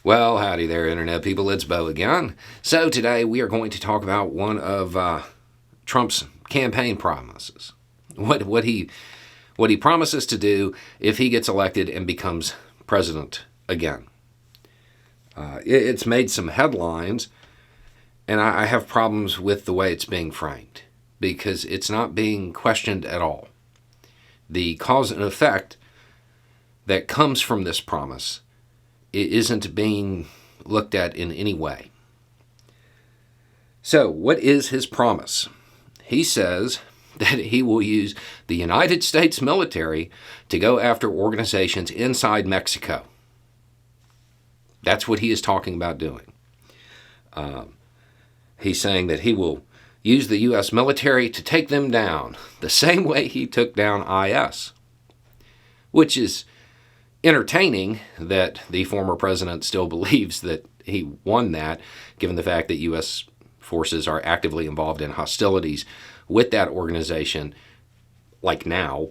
Well, howdy there, Internet people. It's Bo again. So today we are going to talk about one of Trump's campaign promises. What he promises to do if he gets elected and becomes president again. It's made some headlines, and I have problems with the way it's being framed because it's not being questioned at all. The cause and effect that comes from this promise isn't being looked at in any way. So, what is his promise? He says that he will use the United States military to go after organizations inside Mexico. That's what he is talking about doing. He's saying that he will use the U.S. military to take them down the same way he took down IS, which is entertaining that the former president still believes that he won that, given the fact that U.S. forces are actively involved in hostilities with that organization, like now,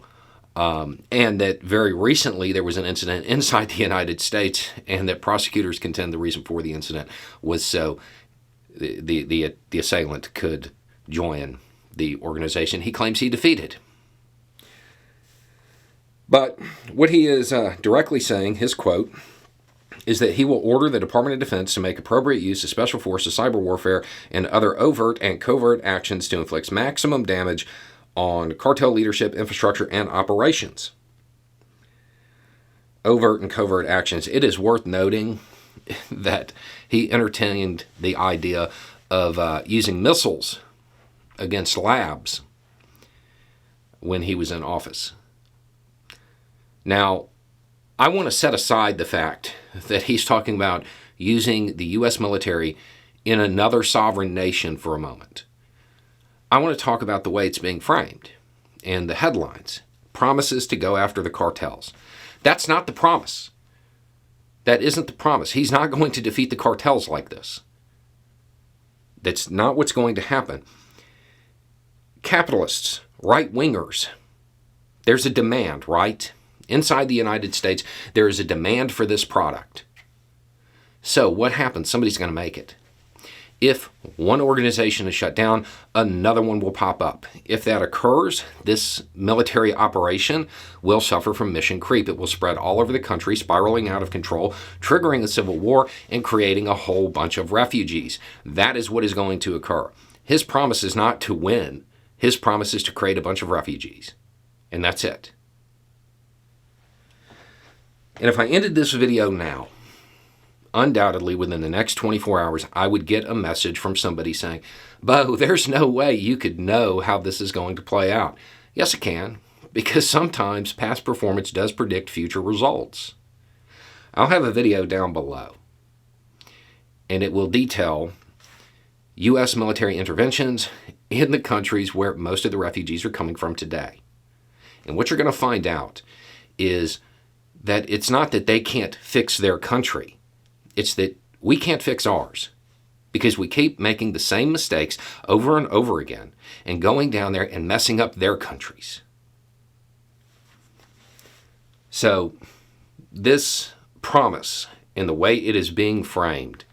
and that very recently there was an incident inside the United States, and that prosecutors contend the reason for the incident was so the assailant could join the organization he claims he defeated. But what he is directly saying, his quote, is that he will order the Department of Defense to make appropriate use of special forces, cyber warfare, and other overt and covert actions to inflict maximum damage on cartel leadership, infrastructure, and operations. Overt and covert actions. It is worth noting that he entertained the idea of using missiles against labs when he was in office. Now, I want to set aside the fact that he's talking about using the U.S. military in another sovereign nation for a moment. I want to talk about the way it's being framed and the headlines. Promises to go after the cartels. That's not the promise. That isn't the promise. He's not going to defeat the cartels like this. That's not what's going to happen. Capitalists, right-wingers, there's a demand, right? Inside the United States, there is a demand for this product. So what happens? Somebody's going to make it. If one organization is shut down, another one will pop up. If that occurs, this military operation will suffer from mission creep. It will spread all over the country, spiraling out of control, triggering a civil war, and creating a whole bunch of refugees. That is what is going to occur. His promise is not to win. His promise is to create a bunch of refugees. And that's it. And if I ended this video now, undoubtedly within the next 24 hours, I would get a message from somebody saying, Bo, there's no way you could know how this is going to play out. Yes, I can, because sometimes past performance does predict future results. I'll have a video down below, and it will detail U.S. military interventions in the countries where most of the refugees are coming from today. And what you're going to find out is that it's not that they can't fix their country. It's that we can't fix ours because we keep making the same mistakes over and over again and going down there and messing up their countries. So this promise and the way it is being framed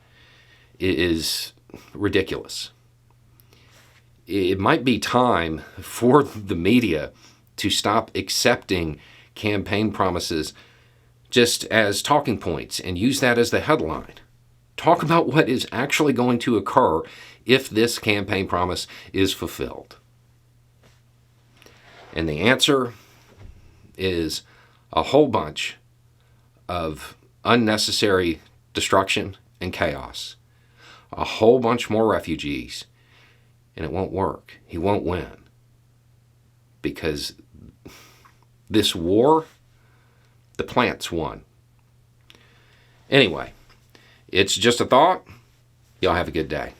is ridiculous. It might be time for the media to stop accepting campaign promises just as talking points and use that as the headline. Talk about what is actually going to occur if this campaign promise is fulfilled. And the answer is a whole bunch of unnecessary destruction and chaos. A whole bunch more refugees. And it won't work. He won't win. Because this war, the plants won. Anyway, it's just a thought. Y'all have a good day.